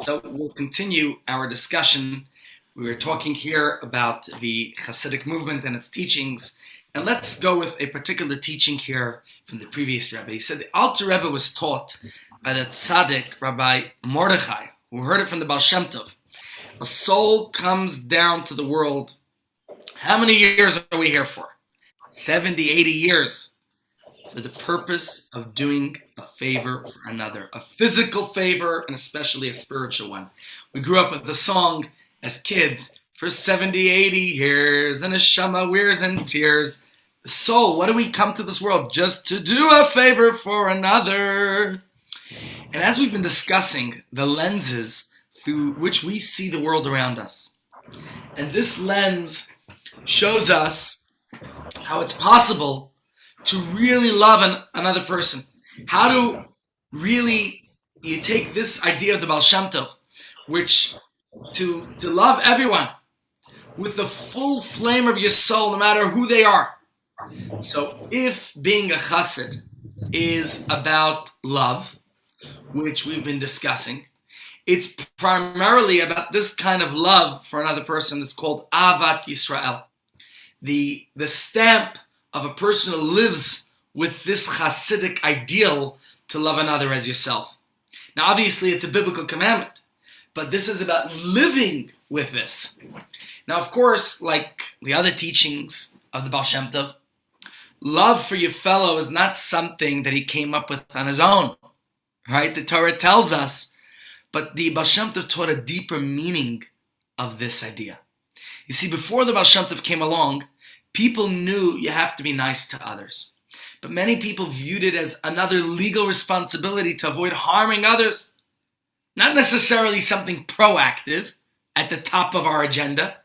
So we'll continue our discussion. We were talking here about the Hasidic movement and its teachings, and let's go with a particular teaching here from the previous Rebbe. He said the Alter Rebbe was taught by the Tzaddik Rabbi Mordechai, who heard it from the Baal Shem Tov. A soul comes down to the world. How many years are we here for? 70, 80 years. For the purpose of doing a favor for another, a physical favor and especially a spiritual one. We grew up with the song as kids, for 70, 80 years, and a neshama wears in tears. The soul, what do we come to this world? Just to do a favor for another. And as we've been discussing, the lenses through which we see the world around us. And this lens shows us how it's possible to really love another person. How to really, you take this idea of the Baal Shem Tov, which to love everyone with the full flame of your soul, no matter who they are. So if being a chassid is about love, which we've been discussing, it's primarily about this kind of love for another person. It's called Ahavat Yisrael. The stamp of a person who lives with this Hasidic ideal to love another as yourself. Now, obviously, it's a biblical commandment, but this is about living with this. Now, of course, like the other teachings of the Baal Shem Tov, love for your fellow is not something that he came up with on his own, right? The Torah tells us, but the Baal Shem Tov taught a deeper meaning of this idea. You see, before the Baal Shem Tov came along, people knew you have to be nice to others. But many people viewed it as another legal responsibility to avoid harming others. Not necessarily something proactive at the top of our agenda.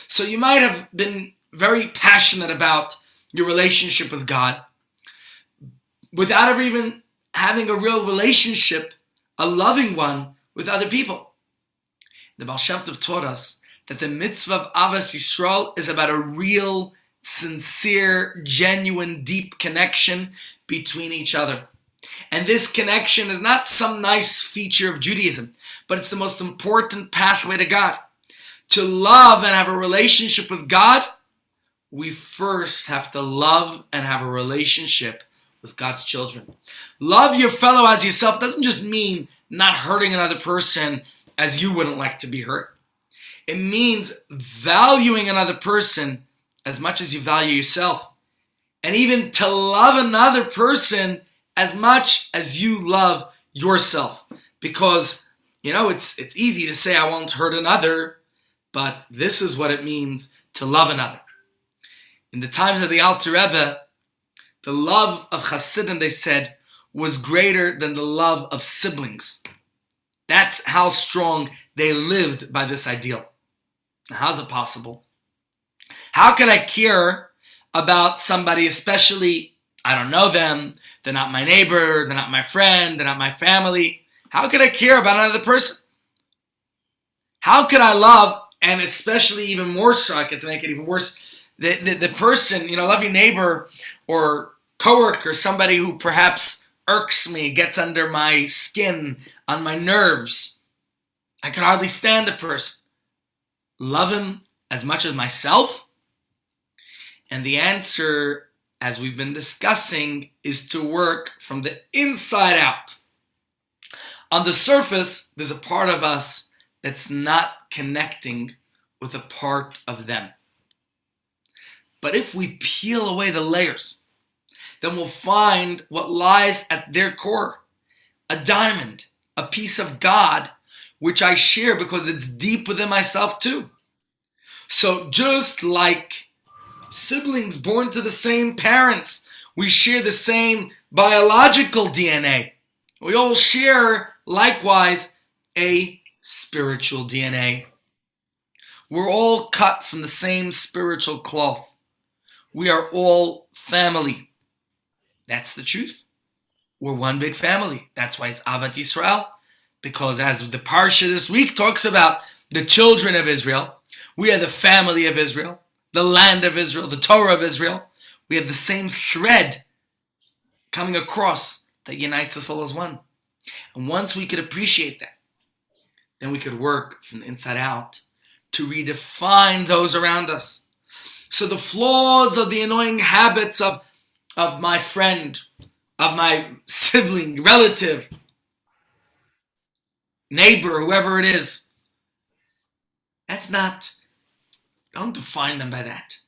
So you might have been very passionate about your relationship with God without ever even having a real relationship, a loving one, with other people. The Baal Shem Tov taught us that the mitzvah of Avas Yisrael is about a real, sincere, genuine, deep connection between each other. And this connection is not some nice feature of Judaism, but it's the most important pathway to God. To love and have a relationship with God, we first have to love and have a relationship with God's children. Love your fellow as yourself doesn't just mean not hurting another person as you wouldn't like to be hurt. It means valuing another person as much as you value yourself. And even to love another person as much as you love yourself. Because, it's easy to say I won't hurt another, but this is what it means to love another. In the times of the Alter Rebbe, the love of Hasidim, they said, was greater than the love of siblings. That's how strong they lived by this ideal. Now, how's it possible? How can I care about somebody, especially I don't know them, they're not my neighbor, they're not my friend, they're not my family. How could I care about another person? How could I love, and especially even more so, I could make it even worse, the person, love your neighbor or coworker, somebody who perhaps irks me, gets under my skin, on my nerves. I could hardly stand the person. Love him as much as myself? And the answer, as we've been discussing, is to work from the inside out. On the surface, there's a part of us that's not connecting with a part of them. But if we peel away the layers, then we'll find what lies at their core. A diamond, a piece of God, which I share because it's deep within myself too. So just like siblings born to the same parents, we share the same biological DNA. We all share, likewise, a spiritual DNA. We're all cut from the same spiritual cloth. We are all family. That's the truth. We're one big family. That's why it's Ahavat Yisrael. Because as the Parsha this week talks about the children of Israel, we are the family of Israel. the land of Israel, the Torah of Israel. We have the same thread coming across that unites us all as one. And once we could appreciate that, then we could work from the inside out to redefine those around us. So the flaws of the annoying habits of my friend, of my sibling, relative, neighbor, whoever it is, don't define them by that.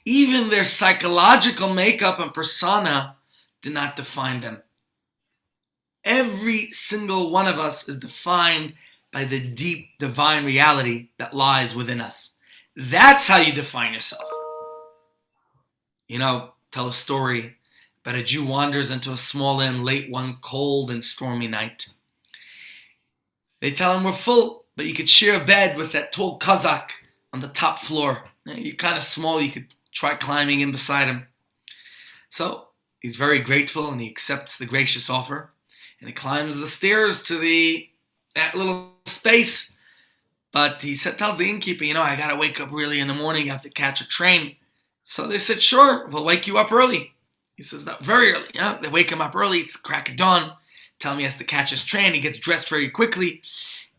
Even their psychological makeup and persona do not define them. Every single one of us is defined by the deep divine reality that lies within us. That's how you define yourself. Tell a story about a Jew wanders into a small inn late one cold and stormy night. They tell him, we're full, but you could share a bed with that tall Kazakh on the top floor. You're kind of small, you could try climbing in beside him. So he's very grateful and he accepts the gracious offer. And he climbs the stairs to that little space. But he tells the innkeeper, I got to wake up really in the morning. I have to catch a train. So they said, sure, we'll wake you up early. He says, not very early. They wake him up early. It's crack of dawn. Tell him he has to catch his train. He gets dressed very quickly.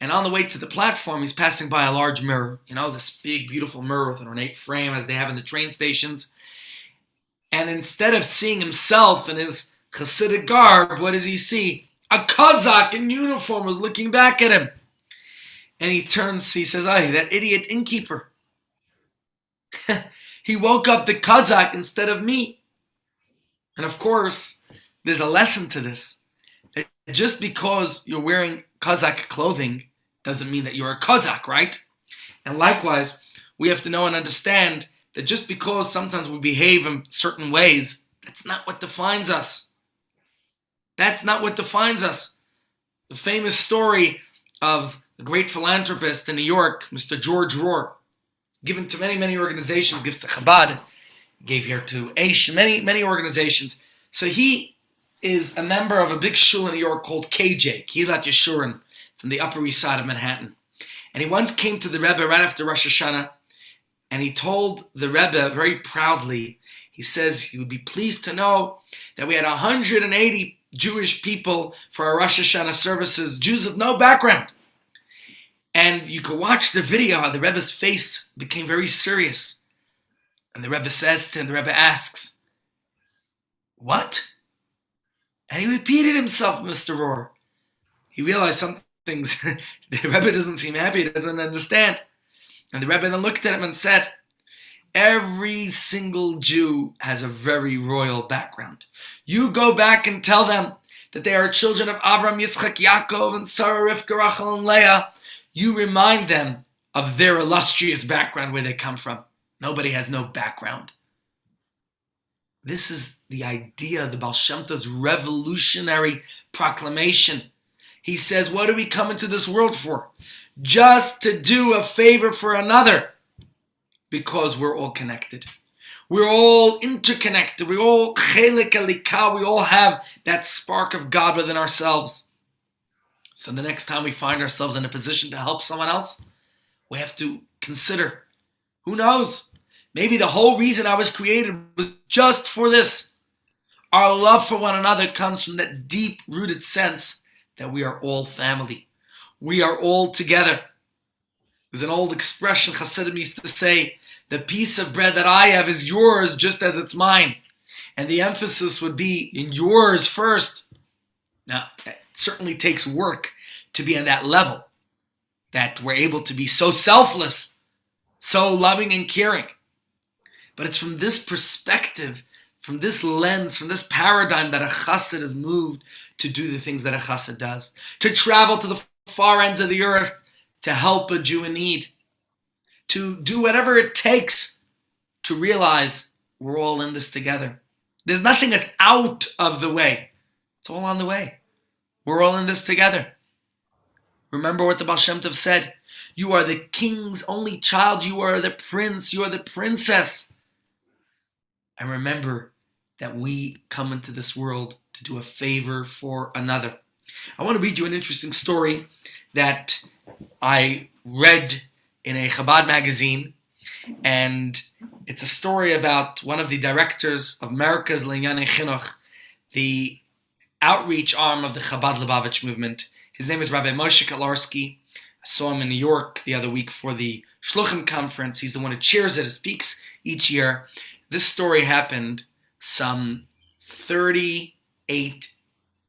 And on the way to the platform, he's passing by a large mirror. This big, beautiful mirror with an ornate frame as they have in the train stations. And instead of seeing himself in his Hasidic garb, what does he see? A Kazakh in uniform was looking back at him. And he says, hey, that idiot innkeeper. He woke up the Kazakh instead of me. And of course, there's a lesson to this. That just because you're wearing Kazakh clothing doesn't mean that you're a Kazakh, right? And likewise, we have to know and understand that just because sometimes we behave in certain ways, that's not what defines us. That's not what defines us. The famous story of the great philanthropist in New York, Mr. George Rohr, given to many, many organizations, gives to Chabad, gave here to Aish, many, many organizations. So he is a member of a big shul in New York called KJ, Kilat Yeshurun. It's on the Upper East Side of Manhattan. And he once came to the Rebbe right after Rosh Hashanah, and he told the Rebbe very proudly, he says he would be pleased to know that we had 180 Jewish people for our Rosh Hashanah services, Jews with no background. And you could watch the video how the Rebbe's face became very serious. And the Rebbe says to him, the Rebbe asks, what? And he repeated himself, Mr. Rohr. He realized some things. The Rebbe doesn't seem happy, he doesn't understand. And the Rebbe then looked at him and said, every single Jew has a very royal background. You go back and tell them that they are children of Avram, Yitzchak, Yaakov, and Sarah, Rivka, Rachel, and Leah. You remind them of their illustrious background, where they come from. Nobody has no background. This is the idea of the Baal Shem Tov's revolutionary proclamation. He says, what do we come into this world for? Just to do a favor for another. Because we're all connected. We're all interconnected. We're all chelik elika. We all have that spark of God within ourselves. So the next time we find ourselves in a position to help someone else, we have to consider, who knows? Maybe the whole reason I was created was just for this. Our love for one another comes from that deep-rooted sense that we are all family. We are all together. There's an old expression Hasidim used to say, the piece of bread that I have is yours just as it's mine. And the emphasis would be in yours first. Now, it certainly takes work to be on that level, that we're able to be so selfless, so loving and caring. But it's from this perspective, from this lens, from this paradigm that a chassid is moved to do the things that a chassid does. To travel to the far ends of the earth to help a Jew in need. To do whatever it takes to realize we're all in this together. There's nothing that's out of the way. It's all on the way. We're all in this together. Remember what the Baal Shem Tov said. You are the king's only child. You are the prince. You are the princess. And remember that we come into this world to do a favor for another. I want to read you an interesting story that I read in a Chabad magazine. And It's a story about one of the directors of America's Linyanei Chinuch, the outreach arm of the Chabad Lubavitch movement. His name is Rabbi Moshe Kotlarsky. I saw him in New York the other week for the Shluchim conference. He's the one who chairs it, who speaks each year. This story happened some 38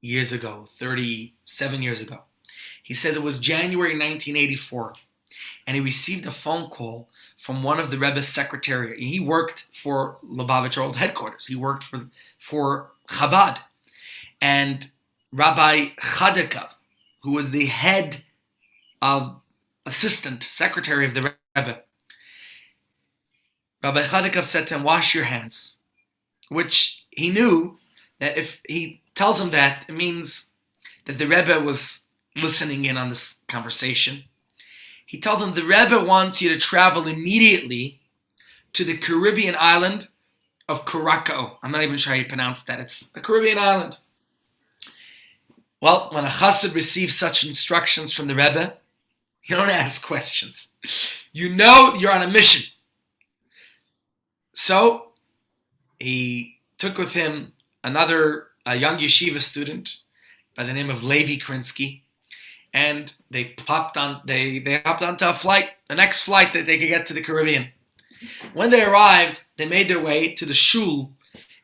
years ago, 37 years ago. He says it was January 1984, and he received a phone call from one of the Rebbe's secretary. He worked for Lubavitch Old Headquarters. He worked for Chabad. And Rabbi Chadikov, who was the head of assistant secretary of the Rebbe, Rabbi Chadikov said to him, "Wash your hands," which he knew that if he tells him that, it means that the Rebbe was listening in on this conversation. He told him, the Rebbe wants you to travel immediately to the Caribbean island of Curacao. I'm not even sure how you pronounce that. It's a Caribbean island. Well, when a chassid receives such instructions from the Rebbe, you don't ask questions. You know you're on a mission. So he took with him a young yeshiva student by the name of Levi Krinsky, and they hopped onto a flight, the next flight that they could get to the Caribbean. When they arrived, they made their way to the shul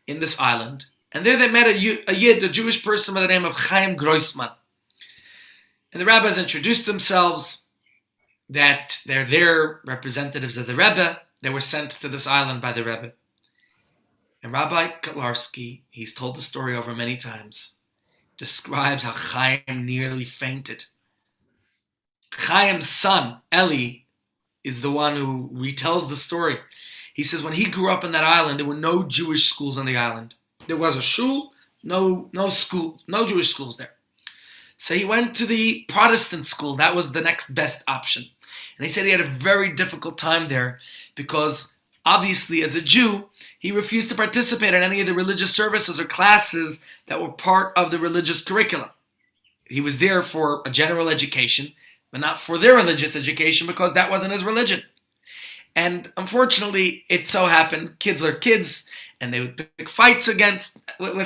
in this island, and there they met a Yid, a Jewish person by the name of Chaim Groisman. And the rabbis introduced themselves, that they're their representatives of the Rebbe. They were sent to this island by the Rebbe. And Rabbi Kotlarsky, he's told the story over many times, describes how Chaim nearly fainted. Chaim's son, Eli, is the one who retells the story. He says when he grew up in that island, there were no Jewish schools on the island. There was a shul, no school, no Jewish schools there. So he went to the Protestant school. That was the next best option. And he said he had a very difficult time there because obviously as a Jew, he refused to participate in any of the religious services or classes that were part of the religious curriculum. He was there for a general education, but not for their religious education because that wasn't his religion. And unfortunately, it so happened, kids are kids, and they would pick fights with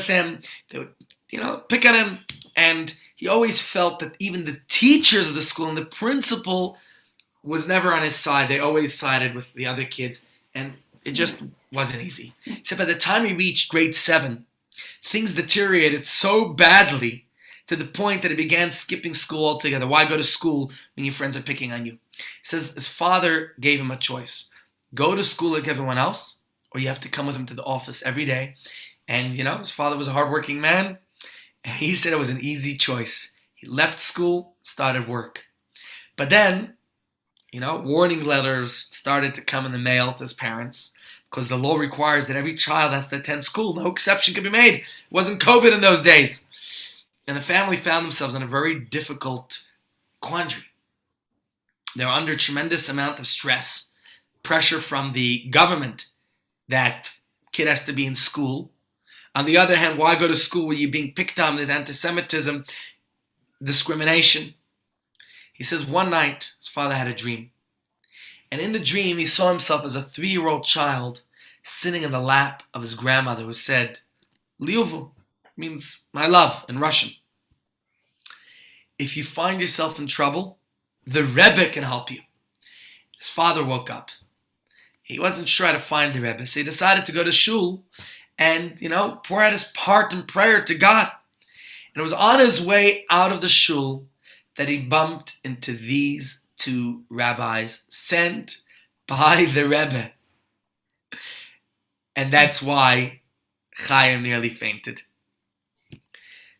him. They would, pick on him. And he always felt that even the teachers of the school and the principal was never on his side. They always sided with the other kids. And it just wasn't easy. So by the time he reached grade 7, things deteriorated so badly to the point that he began skipping school altogether. Why go to school when your friends are picking on you? He says his father gave him a choice. Go to school like everyone else, or you have to come with him to the office every day. And, his father was a hardworking man, and he said it was an easy choice. He left school, started work. But then, warning letters started to come in the mail to his parents because the law requires that every child has to attend school. No exception could be made. It wasn't COVID in those days. And the family found themselves in a very difficult quandary. They were under a tremendous amount of stress, pressure from the government that kid has to be in school. On the other hand, why go to school where you're being picked on? There's anti-Semitism, discrimination. He says one night his father had a dream. And in the dream, he saw himself as a 3-year-old child sitting in the lap of his grandmother who said, Liuvu, means my love in Russian. If you find yourself in trouble, the Rebbe can help you. His father woke up. He wasn't sure how to find the Rebbe, so he decided to go to shul and, pour out his heart in prayer to God. And it was on his way out of the shul that he bumped into these 2 rabbis sent by the Rebbe. And that's why Chaim nearly fainted.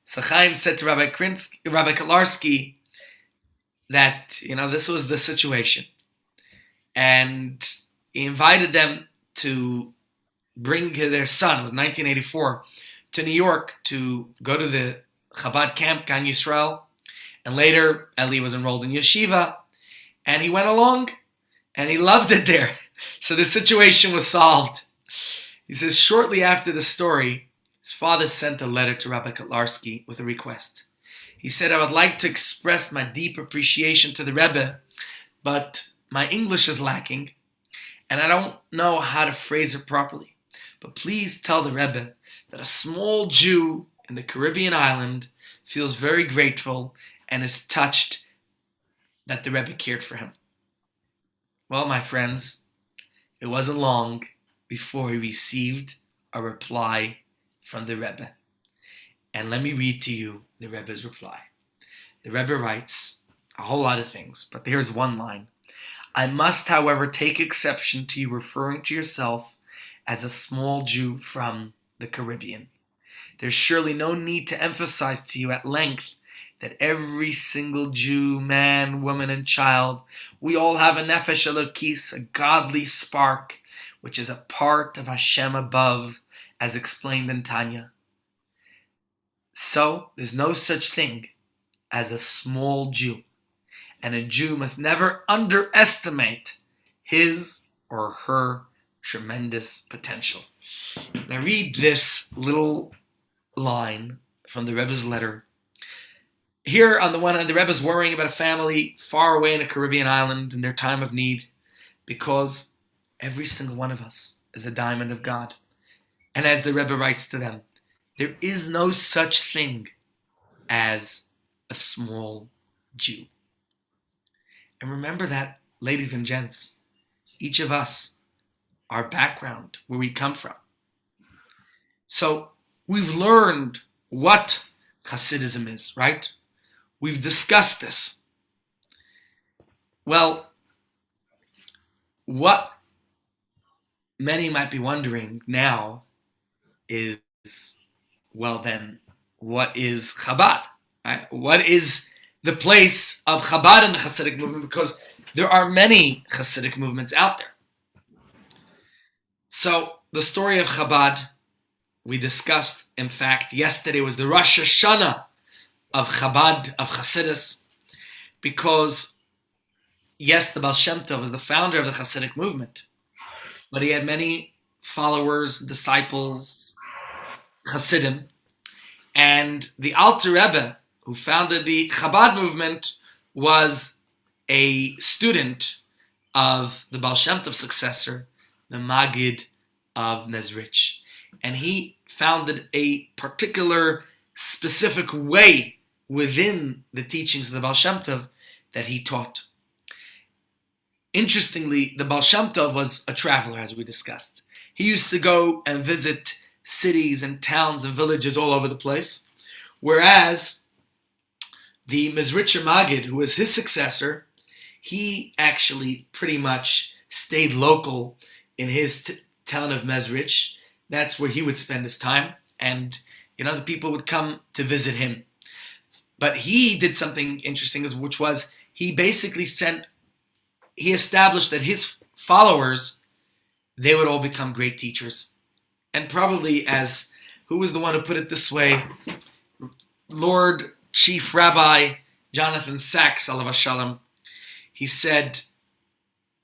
So Chaim said to Rabbi Kotlarsky that, this was the situation. And he invited them to bring their son, it was 1984, to New York to go to the Chabad camp, Gan Yisrael. And later, Eli was enrolled in yeshiva. And he went along, and he loved it there. So the situation was solved. He says, shortly after the story, his father sent a letter to Rabbi Kotlarsky with a request. He said, I would like to express my deep appreciation to the Rebbe, but my English is lacking, And I don't know how to phrase it properly, but please tell the Rebbe that a small Jew in the Caribbean island feels very grateful and is touched that the Rebbe cared for him. Well, my friends, it wasn't long before he received a reply from the Rebbe. And let me read to you the Rebbe's reply. The Rebbe writes a whole lot of things, but here's one line. I must, however, take exception to you referring to yourself as a small Jew from the Caribbean. There's surely no need to emphasize to you at length that every single Jew, man, woman, and child, we all have a nefesh elokis, a godly spark, which is a part of Hashem above, as explained in Tanya. So, there's no such thing as a small Jew, and a Jew must never underestimate his or her tremendous potential. Now read this little line from the Rebbe's letter. Here, on the one hand, the Rebbe's worrying about a family far away in a Caribbean island in their time of need, because every single one of us is a diamond of God. And as the Rebbe writes to them, there is no such thing as a small Jew. And remember that, ladies and gents, each of us, our background, where we come from. So we've learned what Hasidism is, right? We've discussed this. Well, what many might be wondering now is, well then, what is Chabad? Right? What is the place of Chabad in the Hasidic movement? Because there are many Hasidic movements out there. So the story of Chabad, we discussed, in fact, yesterday was the Rosh Hashanah of Chabad, of Hasidus, because yes, the Baal Shem Tov was the founder of the Hasidic movement, but he had many followers, disciples, Hasidim, and the Alter Rebbe, who founded the Chabad movement, was a student of the Baal Shem Tov successor, the Maggid of Mezrich. And he founded a particular specific way within the teachings of the Baal Shem Tov that he taught. Interestingly, the Baal Shem Tov was a traveler, as we discussed. He used to go and visit cities and towns and villages all over the place, whereas the Mezricher Maggid, who was his successor, he actually pretty much stayed local in his town of Mezrich. That's where he would spend his time, and the people would come to visit him. But he did something interesting, which was he basically he established that his followers, they would all become great teachers. And probably, as, who was the one who put it this way? Lord Chief Rabbi Jonathan Sachs, alav hashalom, he said,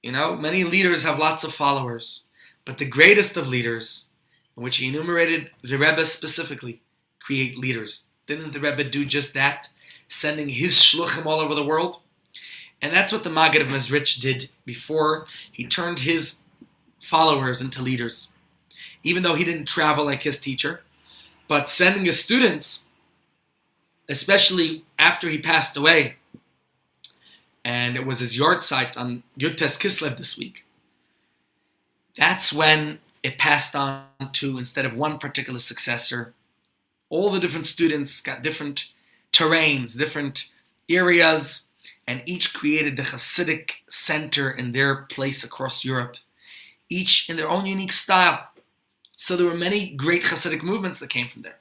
many leaders have lots of followers, but the greatest of leaders, in which he enumerated the Rebbe specifically, create leaders. Didn't the Rebbe do just that, sending his shluchim all over the world? And that's what the Maggid of Mezrich did before he turned his followers into leaders. Even though he didn't travel like his teacher, but sending his students, especially after he passed away, and it was his yahrzeit on Yud Tes Kislev this week, that's when it passed on to, instead of one particular successor, all the different students got different terrains, different areas, and each created the Hasidic center in their place across Europe, each in their own unique style. So there were many great Hasidic movements that came from there.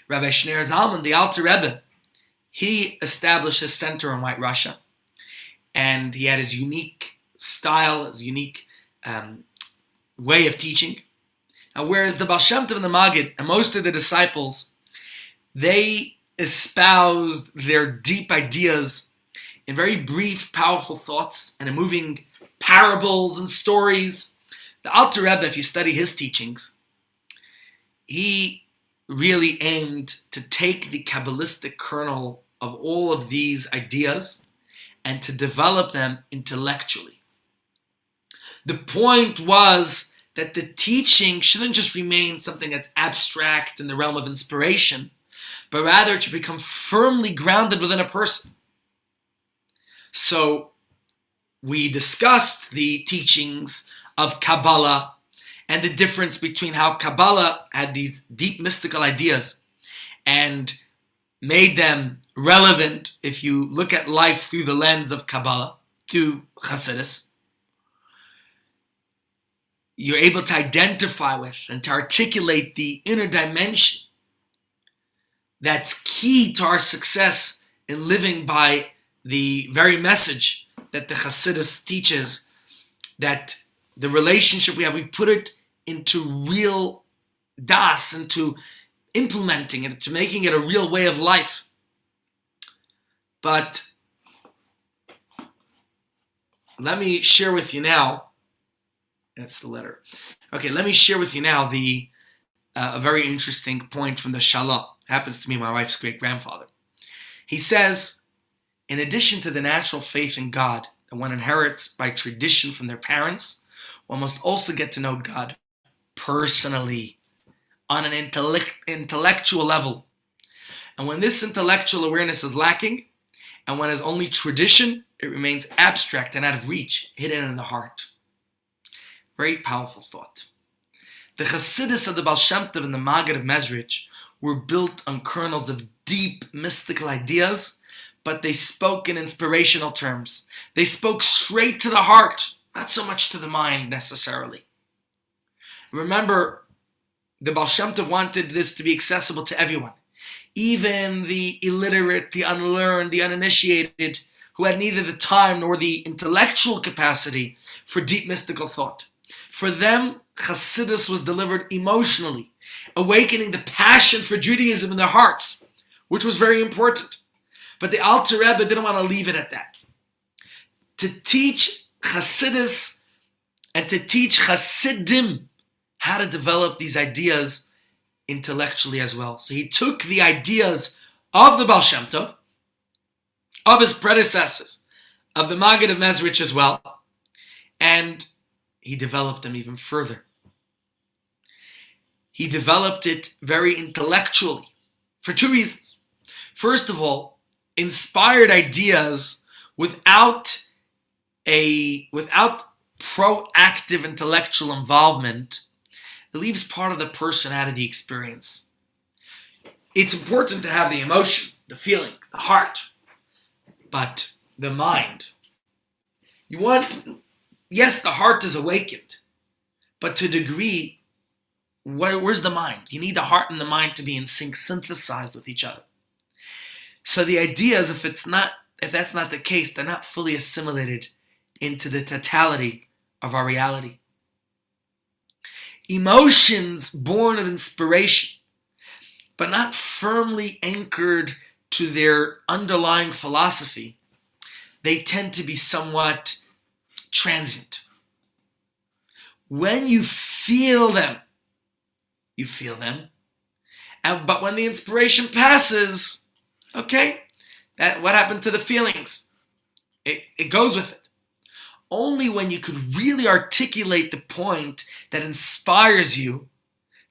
Rabbi Shneir Zalman, the Alter Rebbe, he established his center in White Russia, and he had his unique style, his unique way of teaching. Now, whereas the Baal Shem Tov and the Maggid and most of the disciples, they espoused their deep ideas in very brief, powerful thoughts and in moving parables and stories. The Alter Rebbe, if you study his teachings, he really aimed to take the Kabbalistic kernel of all of these ideas and to develop them intellectually. The point was that the teaching shouldn't just remain something that's abstract in the realm of inspiration, but rather to become firmly grounded within a person. So we discussed the teachings of Kabbalah and the difference between how Kabbalah had these deep mystical ideas and made them relevant if you look at life through the lens of Kabbalah, through Hasidus. You're able to identify with and to articulate the inner dimension that's key to our success in living by the very message that the Hasidus teaches, that the relationship we have, we put it into real das, into implementing it, to making it a real way of life. But let me share with you now, that's the letter. Okay, let me share with you now a very interesting point from the Shalah. Happens to be my wife's great-grandfather. He says, in addition to the natural faith in God that one inherits by tradition from their parents, one must also get to know God personally on an intellectual level. And when this intellectual awareness is lacking, and when it's only tradition, it remains abstract and out of reach, hidden in the heart. Very powerful thought. The Hasidus of the Baal Shem Tov and the Maggid of Mezrich were built on kernels of deep mystical ideas, but they spoke in inspirational terms. They spoke straight to the heart, not so much to the mind necessarily. Remember, the Baal Shem Tov wanted this to be accessible to everyone, even the illiterate, the unlearned, the uninitiated, who had neither the time nor the intellectual capacity for deep mystical thought. For them, Hasidus was delivered emotionally, awakening the passion for Judaism in their hearts, which was very important. But the Alter Rebbe didn't want to leave it at that. To teach Hasidus and to teach Hasidim how to develop these ideas intellectually as well. So he took the ideas of the Baal Shem Tov, of his predecessors, of the Maggid of Mezrich as well, and he developed them even further. He developed it very intellectually for two reasons. First of all, inspired ideas without proactive intellectual involvement, it leaves part of the person out of the experience. It's important to have the emotion, the feeling, the heart, but the mind. Yes, the heart is awakened, but to a degree, where's the mind? You need the heart and the mind to be in sync, synthesized with each other. So the ideas, if that's not the case, they're not fully assimilated into the totality of our reality. Emotions born of inspiration, but not firmly anchored to their underlying philosophy, they tend to be somewhat transient. When you feel them, but when the inspiration passes, okay, what happened to the feelings? It goes with it. Only when you could really articulate the point that inspires you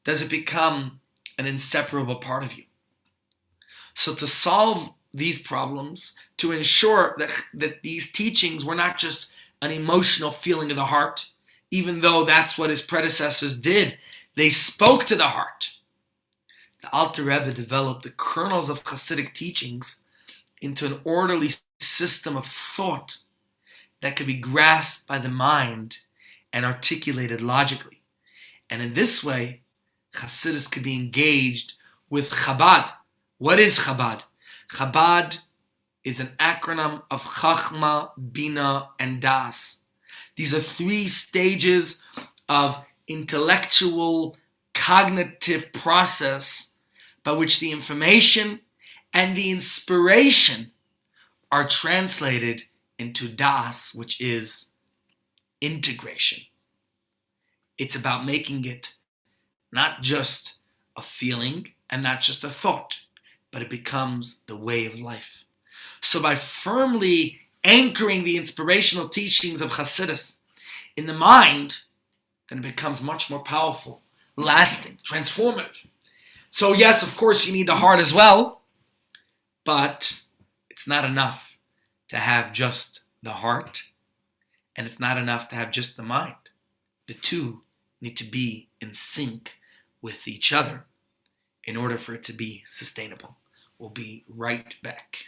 does it become an inseparable part of you. So to solve these problems, to ensure that these teachings were not just an emotional feeling of the heart, even though that's what his predecessors did, they spoke to the heart. The Alter Rebbe developed the kernels of Hasidic teachings into an orderly system of thought that could be grasped by the mind and articulated logically. And in this way, Hasidus could be engaged with Chabad. What is Chabad? Chabad is an acronym of Chachma, Bina, and Das. These are three stages of intellectual, cognitive process by which the information and the inspiration are translated into Das, which is integration. It's about making it not just a feeling and not just a thought, but it becomes the way of life. So by firmly anchoring the inspirational teachings of Hasidus in the mind, then it becomes much more powerful, lasting, transformative. So yes, of course, you need the heart as well, but it's not enough to have just the heart, and it's not enough to have just the mind. The two need to be in sync with each other in order for it to be sustainable. We'll be right back.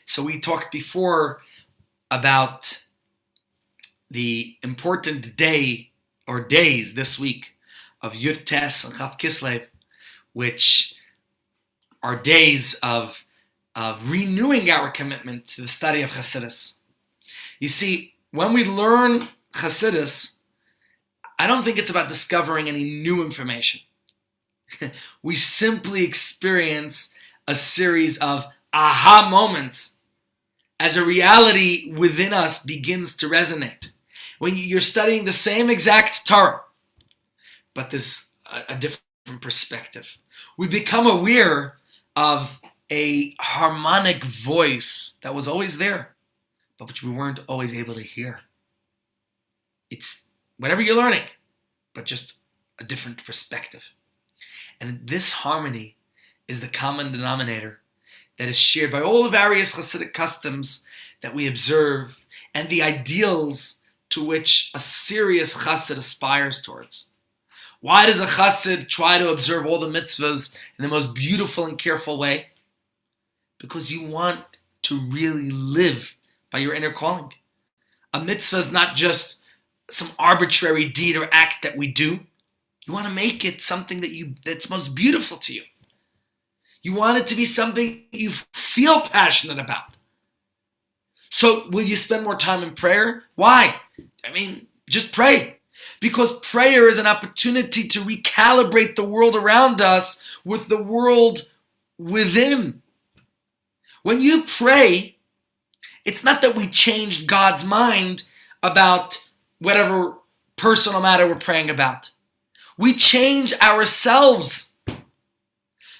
So we talked before about the important day or days this week of Yud Tes and Chav Kislev, which are days of renewing our commitment to the study of Chassidus. You see, when we learn Chassidus, I don't think it's about discovering any new information. We simply experience a series of aha moments as a reality within us begins to resonate. When you're studying the same exact Torah, but there's a different perspective. We become aware of a harmonic voice that was always there, but which we weren't always able to hear. It's whatever you're learning, but just a different perspective. And this harmony is the common denominator that is shared by all the various Hasidic customs that we observe and the ideals to which a serious Chassid aspires towards. Why does a Chassid try to observe all the mitzvahs in the most beautiful and careful way? Because you want to really live by your inner calling. A mitzvah is not just some arbitrary deed or act that we do. You want to make it something that's most beautiful to you. You want it to be something you feel passionate about. So will you spend more time in prayer? Why? Just pray. Because prayer is an opportunity to recalibrate the world around us with the world within. When you pray, it's not that we changed God's mind about whatever personal matter we're praying about. We change ourselves.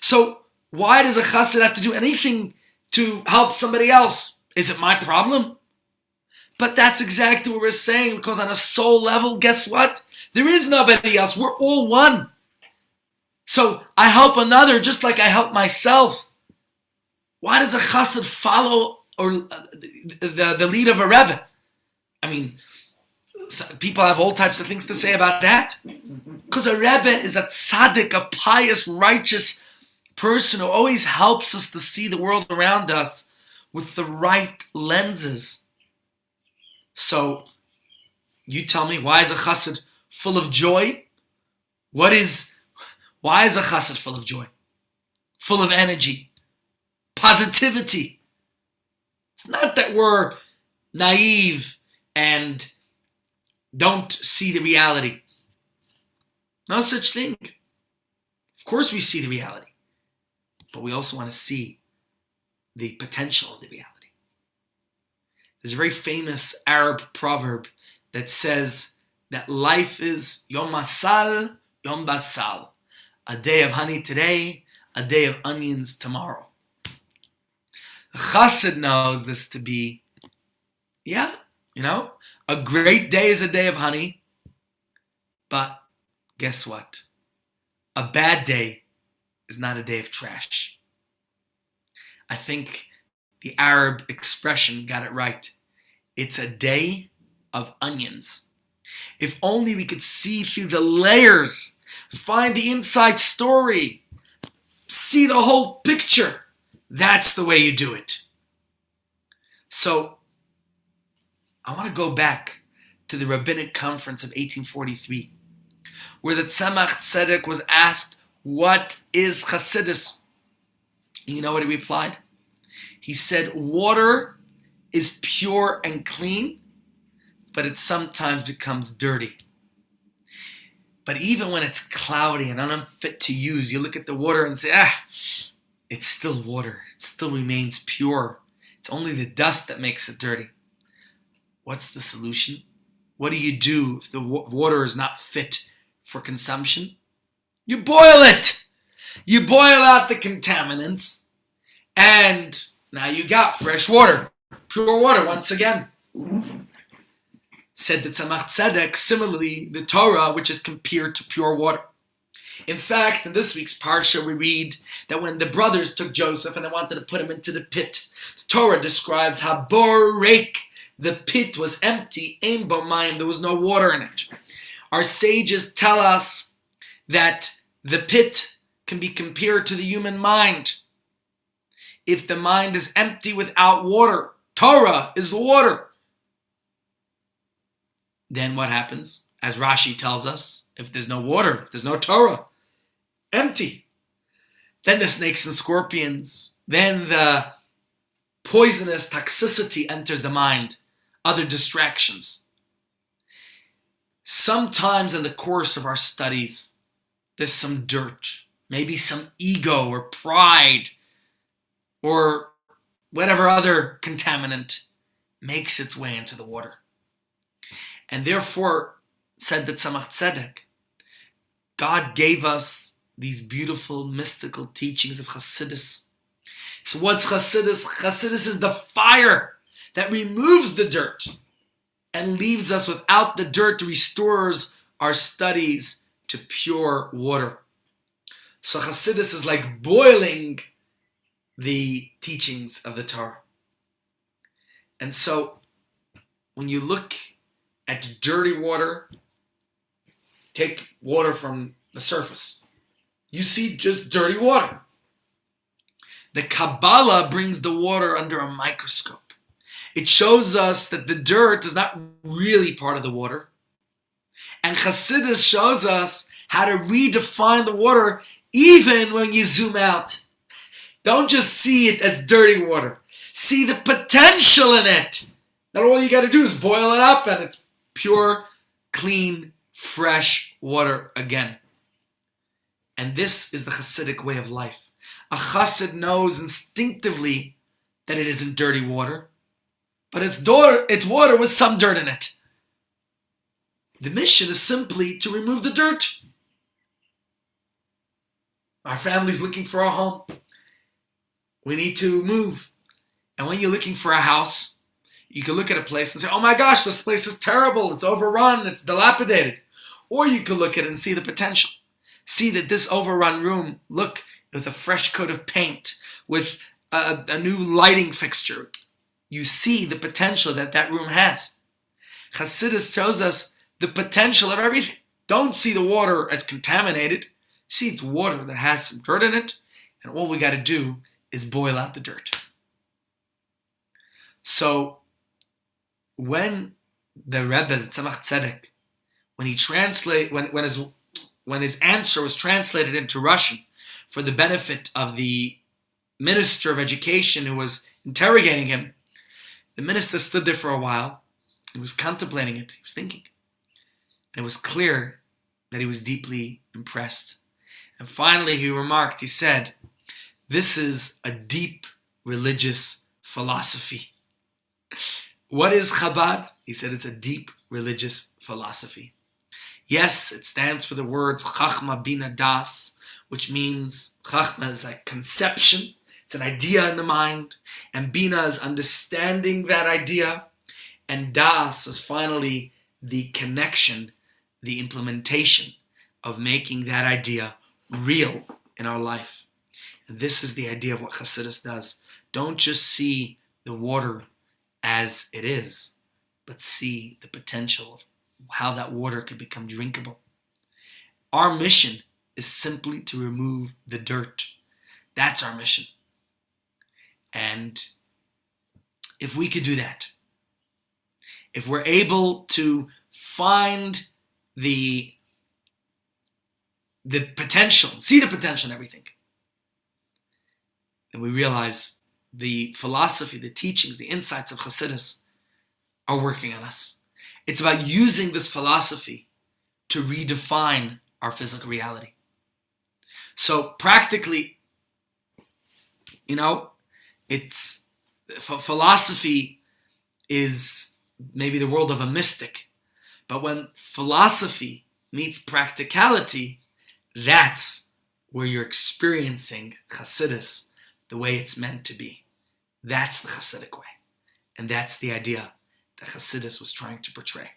So why does a chassid have to do anything to help somebody else? Is it my problem? But that's exactly what we're saying, because on a soul level, guess what? There is nobody else. We're all one. So I help another just like I help myself. Why does a chassid follow the lead of a rebbe? People have all types of things to say about that. Because a rebbe is a tzaddik, a pious, righteous person who always helps us to see the world around us with the right lenses. So, you tell me, why is a chassid full of joy? Why is a chassid full of joy? Full of energy, positivity. It's not that we're naive and don't see the reality. No such thing. Of course we see the reality, but we also want to see the potential of the reality. There's a very famous Arab proverb that says that life is Yom Masal, Yom Basal. A day of honey today, a day of onions tomorrow. The chassid knows this to be, a great day is a day of honey, but guess what? A bad day is not a day of trash. I think the Arab expression got it right. It's a day of onions. If only we could see through the layers, find the inside story, see the whole picture. That's the way you do it. So, I want to go back to the rabbinic conference of 1843, where the Tzemach Tzedek was asked, what is Chassidus? And you know what he replied? He said, water is pure and clean, but it sometimes becomes dirty. But even when it's cloudy and unfit to use, you look at the water and say, it's still water. It still remains pure. It's only the dust that makes it dirty. What's the solution? what do you do if the water is not fit for consumption? You boil it. You boil out the contaminants, and now you got fresh water, pure water once again. Said the Tzemach Tzedek, similarly, the Torah, which is compared to pure water. In fact, in this week's Parsha, we read that when the brothers took Joseph and they wanted to put him into the pit, the Torah describes how borek, the pit was empty, ein bo mayim, there was no water in it. Our sages tell us that the pit can be compared to the human mind. If the mind is empty without water, Torah is the water. Then what happens? As Rashi tells us, if there's no water, if there's no Torah, empty. Then the snakes and scorpions, then the poisonous toxicity enters the mind, other distractions. Sometimes in the course of our studies, there's some dirt, maybe some ego or pride or whatever other contaminant makes its way into the water. And therefore, said the Tzemach Tzedek, God gave us these beautiful mystical teachings of Chassidus. So what's Chassidus? Chassidus is the fire that removes the dirt and leaves us without the dirt, restores our studies to pure water. So Chassidus is like boiling the teachings of the Torah. And so when you look at dirty water, take water from the surface, you see just dirty water. The Kabbalah brings the water under a microscope. It shows us that the dirt is not really part of the water. And Chassidus shows us how to redefine the water even when you zoom out. Don't just see it as dirty water. See the potential in it. That all you got to do is boil it up and it's pure, clean, fresh water again. And this is the Hasidic way of life. A Chassid knows instinctively that it isn't dirty water, but it's water with some dirt in it. The mission is simply to remove the dirt. Our family's looking for a home. We need to move. And when you're looking for a house, you can look at a place and say, oh my gosh, this place is terrible. It's overrun. It's dilapidated. Or you can look at it and see the potential. See that this overrun room, look, with a fresh coat of paint, with a new lighting fixture. You see the potential that that room has. Chassidus tells us the potential of everything. Don't see the water as contaminated. See it's water that has some dirt in it. And all we got to do is boil out the dirt. So when the Rebbe, the Tzemach Tzedek, when his answer was translated into Russian for the benefit of the minister of education who was interrogating him, the minister stood there for a while. He was contemplating it. He was thinking. And it was clear that he was deeply impressed. And finally he remarked, he said, this is a deep religious philosophy. What is Chabad? He said it's a deep religious philosophy. Yes, it stands for the words Chachma Bina Das, which means Chachma is like conception. It's an idea in the mind. And Bina is understanding that idea. And Das is finally the connection, the implementation of making that idea real in our life. And this is the idea of what Chassidus does. Don't just see the water as it is, but see the potential of how that water could become drinkable. Our mission is simply to remove the dirt. That's our mission. And if we could do that, if we're able to find the potential, see the potential in everything, then we realize the philosophy, the teachings, the insights of Chassidus are working on us. It's about using this philosophy to redefine our physical reality. So practically, it's philosophy is maybe the world of a mystic, But when philosophy meets practicality, that's where you're experiencing Hasidus the way it's meant to be. That's the Hasidic way. And that's the idea that Hasidus was trying to portray.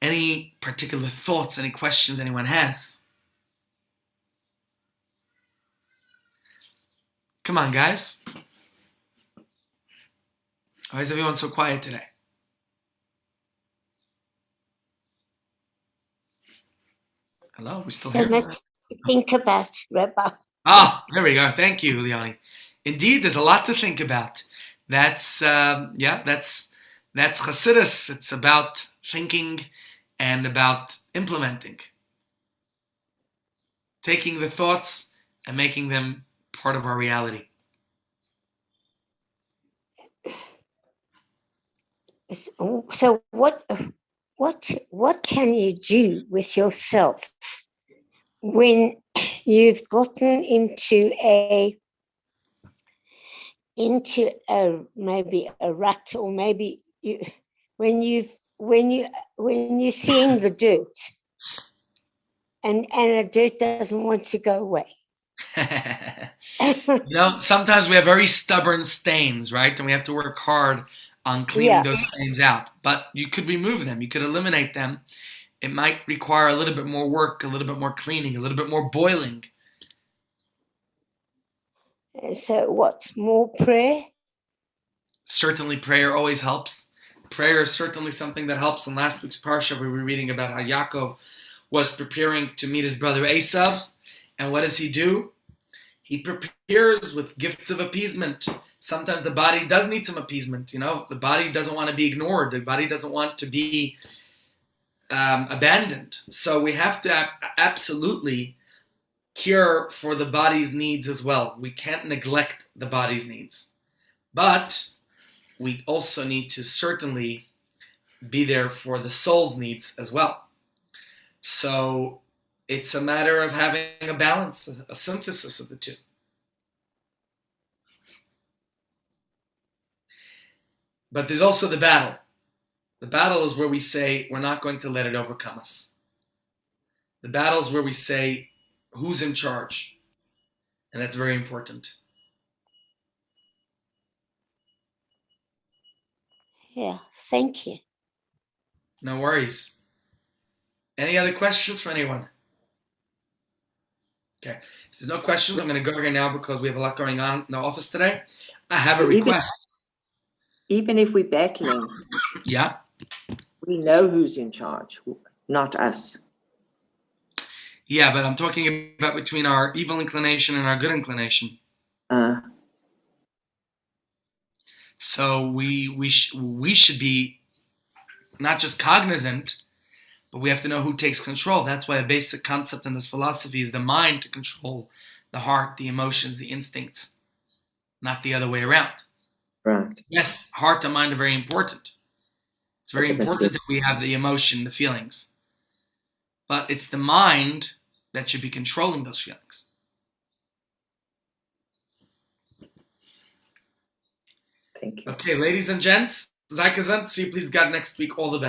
Any particular thoughts, any questions anyone has? Come on, guys. Why is everyone so quiet today? Hello, we still here? So much to think about, Rabbi. Ah, there we go. Thank you, Leonie. Indeed, there's a lot to think about. That's Hasidus. It's about thinking and about implementing, taking the thoughts and making them part of our reality. So what can you do with yourself when you've gotten into maybe a rut, or maybe when you're seeing the dirt and the dirt doesn't want to go away? Sometimes we have very stubborn stains, right? And we have to work hard on cleaning those stains out. But you could remove them. You could eliminate them. It might require a little bit more work, a little bit more cleaning, a little bit more boiling. So what? More prayer? Certainly prayer always helps. Prayer is certainly something that helps. In last week's parsha, we were reading about how Yaakov was preparing to meet his brother Esav. And what does he do? He prepares with gifts of appeasement. Sometimes the body does need some appeasement. The body doesn't want to be ignored. The body doesn't want to be abandoned. So we have to absolutely care for the body's needs as well. We can't neglect the body's needs. But we also need to certainly be there for the soul's needs as well. So it's a matter of having a balance, a synthesis of the two. But there's also the battle. The battle is where we say we're not going to let it overcome us. The battle is where we say who's in charge. And that's very important. Yeah, thank you. No worries. Any other questions for anyone? Okay. If there's no questions, I'm going to go here now because we have a lot going on in the office today. I have a request. Even if we're battling, Yeah. we know who's in charge, not us. Yeah, but I'm talking about between our evil inclination and our good inclination. So we should be not just cognizant, but we have to know who takes control. That's why a basic concept in this philosophy is the mind to control the heart, the emotions, the instincts, not the other way around. Right. Yes, heart and mind are very important. It's very important that we have the emotion, the feelings. But it's the mind that should be controlling those feelings. Thank you. Okay, ladies and gents, Zeikazant, see you please God next week. All the best.